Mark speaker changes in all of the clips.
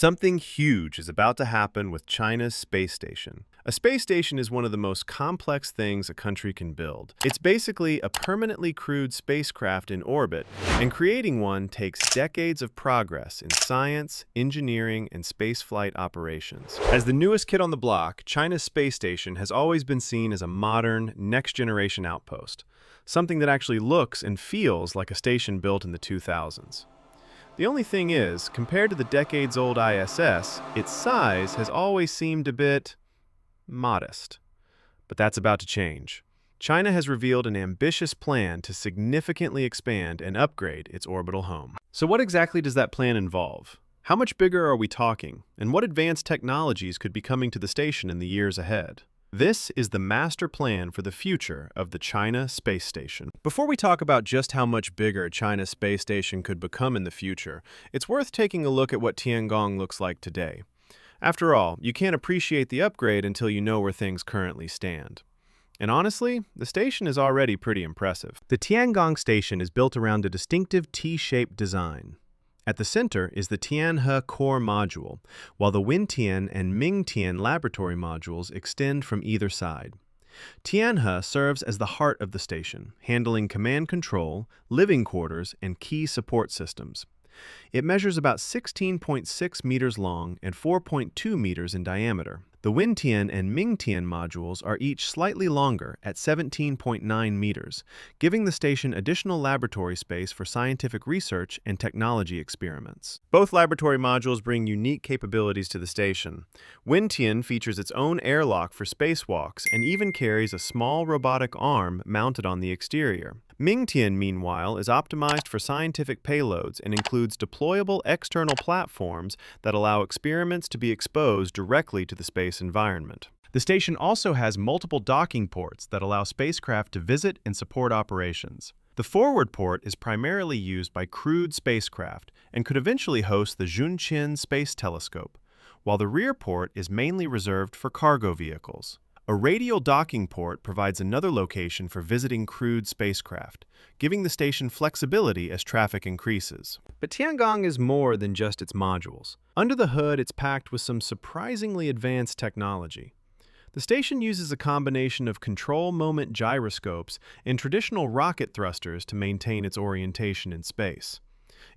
Speaker 1: Something huge is about to happen with China's space station. A space station is one of the most complex things a country can build. It's basically a permanently crewed spacecraft in orbit, and creating one takes decades of progress in science, engineering, and spaceflight operations. As the newest kid on the block, China's space station has always been seen as a modern, next-generation outpost, something that actually looks and feels like a station built in the 2000s. The only thing is, compared to the decades-old ISS, its size has always seemed a bit modest. But that's about to change. China has revealed an ambitious plan to significantly expand and upgrade its orbital home. So what exactly does that plan involve? How much bigger are we talking? And what advanced technologies could be coming to the station in the years ahead? This is the master plan for the future of the China Space Station. Before we talk about just how much bigger China's space station could become in the future, it's worth taking a look at what Tiangong looks like today. After all, you can't appreciate the upgrade until you know where things currently stand. And honestly, the station is already pretty impressive. The Tiangong station is built around a distinctive T-shaped design. At the center is the Tianhe core module, while the Wintian and Mingtian laboratory modules extend from either side. Tianhe serves as the heart of the station, handling command control, living quarters, and key support systems. It measures about 16.6 meters long and 4.2 meters in diameter. The Wintian and Mingtian modules are each slightly longer at 17.9 meters, giving the station additional laboratory space for scientific research and technology experiments. Both laboratory modules bring unique capabilities to the station. Wintian features its own airlock for spacewalks and even carries a small robotic arm mounted on the exterior. Mingtian, meanwhile, is optimized for scientific payloads and includes deployable external platforms that allow experiments to be exposed directly to the space environment. The station also has multiple docking ports that allow spacecraft to visit and support operations. The forward port is primarily used by crewed spacecraft and could eventually host the Zhunqian Space Telescope, while the rear port is mainly reserved for cargo vehicles. A radial docking port provides another location for visiting crewed spacecraft, giving the station flexibility as traffic increases. But Tiangong is more than just its modules. Under the hood, it's packed with some surprisingly advanced technology. The station uses a combination of control moment gyroscopes and traditional rocket thrusters to maintain its orientation in space.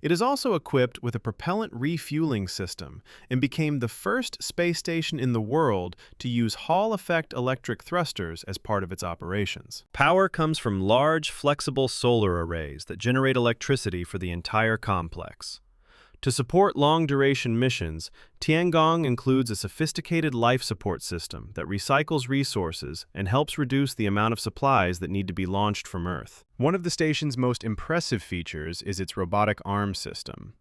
Speaker 1: It is also equipped with a propellant refueling system and became the first space station in the world to use Hall-effect electric thrusters as part of its operations. Power comes from large, flexible solar arrays that generate electricity for the entire complex. To support long-duration missions, Tiangong includes a sophisticated life support system that recycles resources and helps reduce the amount of supplies that need to be launched from Earth. One of the station's most impressive features is its robotic arm system.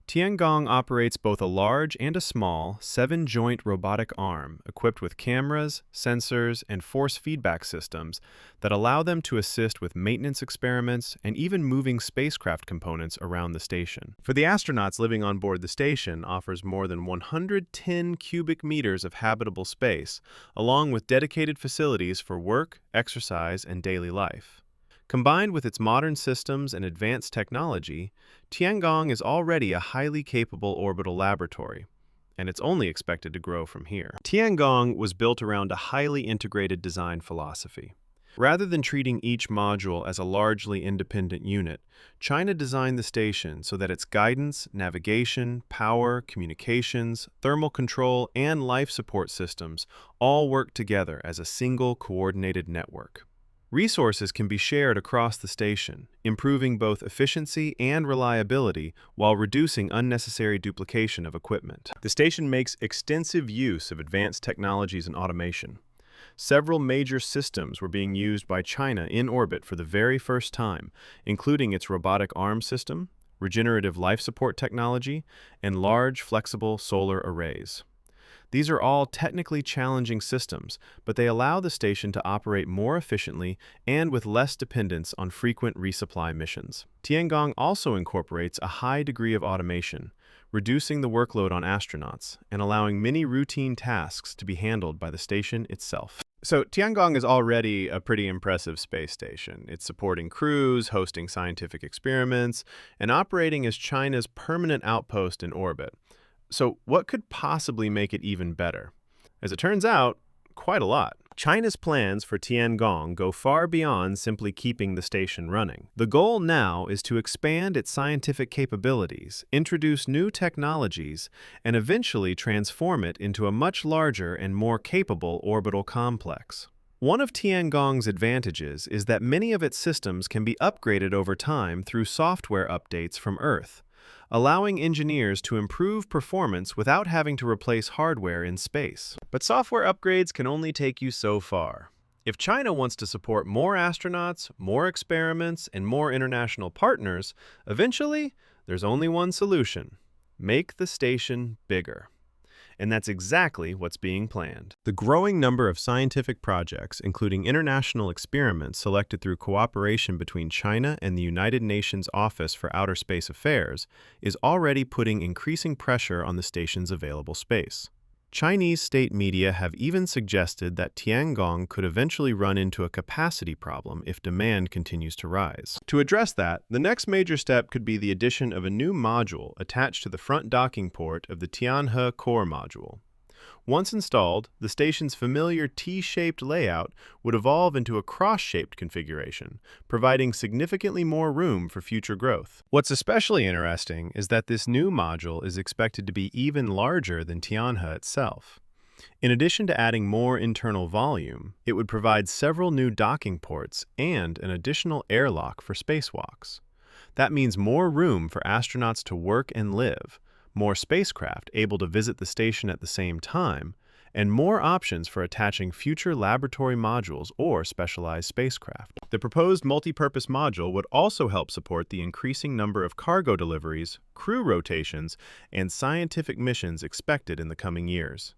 Speaker 1: Tiangong operates both a large and a small 7-joint robotic arm equipped with cameras, sensors, and force feedback systems that allow them to assist with maintenance experiments and even moving spacecraft components around the station. For the astronauts living on board, the station offers more than 110 cubic meters of habitable space, along with dedicated facilities for work, exercise, and daily life. Combined with its modern systems and advanced technology, Tiangong is already a highly capable orbital laboratory, and it's only expected to grow from here. Tiangong was built around a highly integrated design philosophy. Rather than treating each module as a largely independent unit, China designed the station so that its guidance, navigation, power, communications, thermal control, and life support systems all work together as a single coordinated network. Resources can be shared across the station, improving both efficiency and reliability while reducing unnecessary duplication of equipment. The station makes extensive use of advanced technologies and automation. Several major systems were being used by China in orbit for the very first time, including its robotic arm system, regenerative life support technology, and large flexible solar arrays. These are all technically challenging systems, but they allow the station to operate more efficiently and with less dependence on frequent resupply missions. Tiangong also incorporates a high degree of automation, reducing the workload on astronauts and allowing many routine tasks to be handled by the station itself. So Tiangong is already a pretty impressive space station. It's supporting crews, hosting scientific experiments, and operating as China's permanent outpost in orbit. So what could possibly make it even better? As it turns out, quite a lot. China's plans for Tiangong go far beyond simply keeping the station running. The goal now is to expand its scientific capabilities, introduce new technologies, and eventually transform it into a much larger and more capable orbital complex. One of Tiangong's advantages is that many of its systems can be upgraded over time through software updates from Earth, allowing engineers to improve performance without having to replace hardware in space. But software upgrades can only take you so far. If China wants to support more astronauts, more experiments, and more international partners, eventually, there's only one solution: make the station bigger. And that's exactly what's being planned. The growing number of scientific projects, including international experiments selected through cooperation between China and the United Nations Office for Outer Space Affairs, is already putting increasing pressure on the station's available space. Chinese state media have even suggested that Tiangong could eventually run into a capacity problem if demand continues to rise. To address that, the next major step could be the addition of a new module attached to the front docking port of the Tianhe core module. Once installed, the station's familiar T-shaped layout would evolve into a cross-shaped configuration, providing significantly more room for future growth. What's especially interesting is that this new module is expected to be even larger than Tianhe itself. In addition to adding more internal volume, it would provide several new docking ports and an additional airlock for spacewalks. That means more room for astronauts to work and live, more spacecraft able to visit the station at the same time, and more options for attaching future laboratory modules or specialized spacecraft. The proposed multi-purpose module would also help support the increasing number of cargo deliveries, crew rotations, and scientific missions expected in the coming years.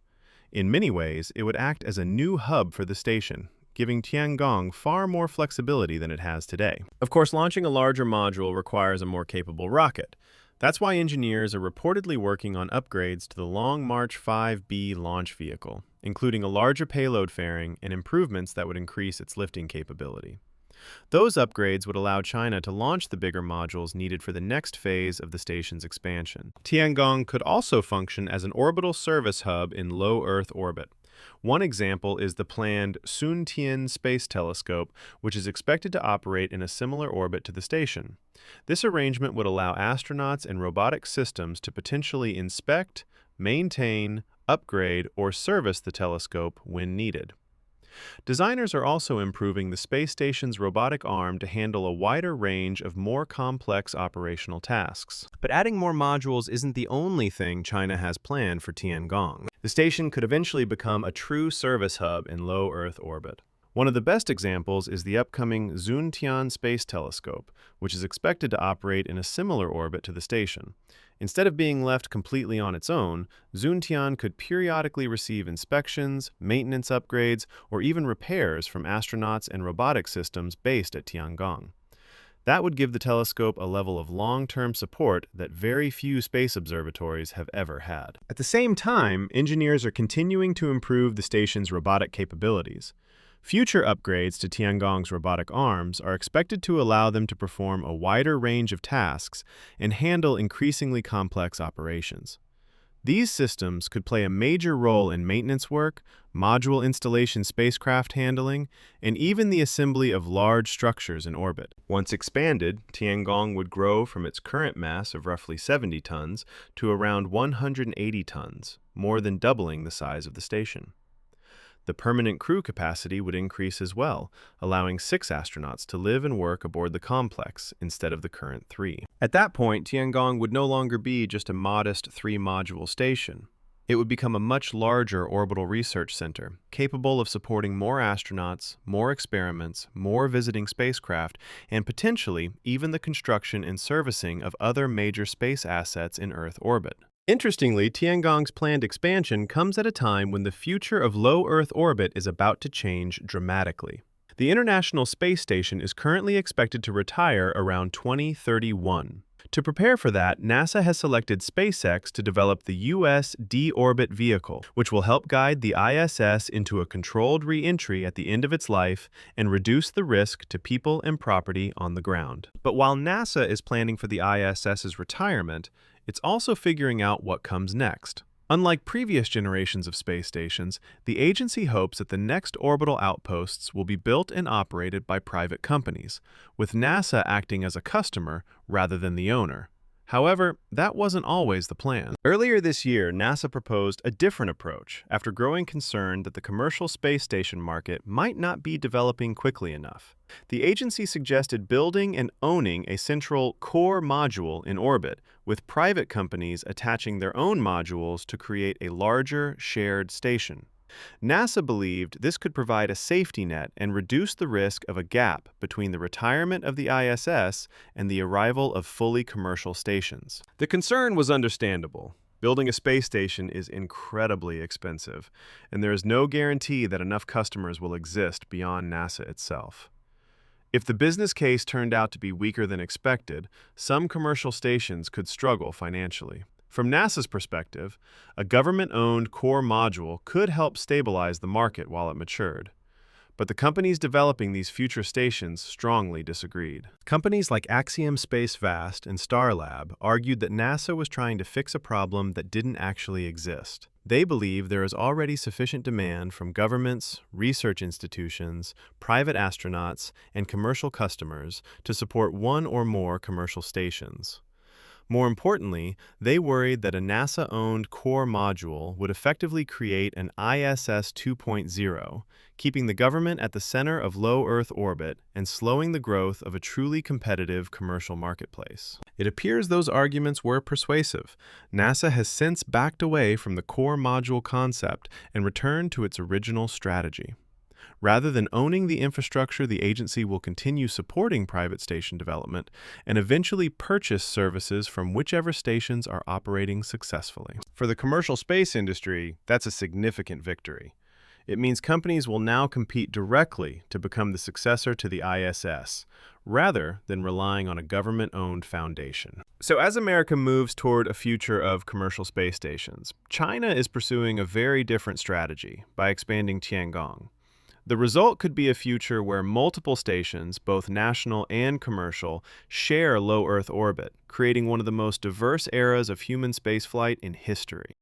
Speaker 1: In many ways, it would act as a new hub for the station, giving Tiangong far more flexibility than it has today. Of course, launching a larger module requires a more capable rocket. That's why engineers are reportedly working on upgrades to the Long March 5B launch vehicle, including a larger payload fairing and improvements that would increase its lifting capability. Those upgrades would allow China to launch the bigger modules needed for the next phase of the station's expansion. Tiangong could also function as an orbital service hub in low Earth orbit. One example is the planned Tiangong Space Telescope, which is expected to operate in a similar orbit to the station. This arrangement would allow astronauts and robotic systems to potentially inspect, maintain, upgrade, or service the telescope when needed. Designers are also improving the space station's robotic arm to handle a wider range of more complex operational tasks. But adding more modules isn't the only thing China has planned for Tiangong. The station could eventually become a true service hub in low Earth orbit. One of the best examples is the upcoming Tiangong Space Telescope, which is expected to operate in a similar orbit to the station. Instead of being left completely on its own, Tiangong could periodically receive inspections, maintenance upgrades, or even repairs from astronauts and robotic systems based at Tiangong. That would give the telescope a level of long-term support that very few space observatories have ever had. At the same time, engineers are continuing to improve the station's robotic capabilities. Future upgrades to Tiangong's robotic arms are expected to allow them to perform a wider range of tasks and handle increasingly complex operations. These systems could play a major role in maintenance work, module installation, spacecraft handling, and even the assembly of large structures in orbit. Once expanded, Tiangong would grow from its current mass of roughly 70 tons to around 180 tons, more than doubling the size of the station. The permanent crew capacity would increase as well, allowing 6 astronauts to live and work aboard the complex instead of the current 3. At that point, Tiangong would no longer be just a modest 3-module station. It would become a much larger orbital research center, capable of supporting more astronauts, more experiments, more visiting spacecraft, and potentially even the construction and servicing of other major space assets in Earth orbit. Interestingly, Tiangong's planned expansion comes at a time when the future of low Earth orbit is about to change dramatically. The International Space Station is currently expected to retire around 2031. To prepare for that, NASA has selected Spacex to develop the U.S. D-Orbit vehicle, which will help guide the ISS into a controlled re-entry at the end of its life and reduce the risk to people and property on the ground. But while NASA is planning for the ISS's retirement, It's also figuring out what comes next. Unlike previous generations of space stations, the agency hopes that the next orbital outposts will be built and operated by private companies, with NASA acting as a customer rather than the owner. However, that wasn't always the plan. Earlier this year, NASA proposed a different approach after growing concern that the commercial space station market might not be developing quickly enough. The agency suggested building and owning a central core module in orbit, with private companies attaching their own modules to create a larger, shared station. NASA believed this could provide a safety net and reduce the risk of a gap between the retirement of the ISS and the arrival of fully commercial stations. The concern was understandable. Building a space station is incredibly expensive, and there is no guarantee that enough customers will exist beyond NASA itself. If the business case turned out to be weaker than expected, some commercial stations could struggle financially. From NASA's perspective, a government-owned core module could help stabilize the market while it matured. But the companies developing these future stations strongly disagreed. Companies like Axiom Space Vast and Starlab argued that NASA was trying to fix a problem that didn't actually exist. They believe there is already sufficient demand from governments, research institutions, private astronauts, and commercial customers to support one or more commercial stations. More importantly, they worried that a NASA-owned core module would effectively create an ISS 2.0, keeping the government at the center of low Earth orbit and slowing the growth of a truly competitive commercial marketplace. It appears those arguments were persuasive. NASA has since backed away from the core module concept and returned to its original strategy. Rather than owning the infrastructure, the agency will continue supporting private station development and eventually purchase services from whichever stations are operating successfully. For the commercial space industry, that's a significant victory. It means companies will now compete directly to become the successor to the ISS, rather than relying on a government-owned foundation. So as America moves toward a future of commercial space stations, China is pursuing a very different strategy by expanding Tiangong. The result could be a future where multiple stations, both national and commercial, share low Earth orbit, creating one of the most diverse eras of human spaceflight in history.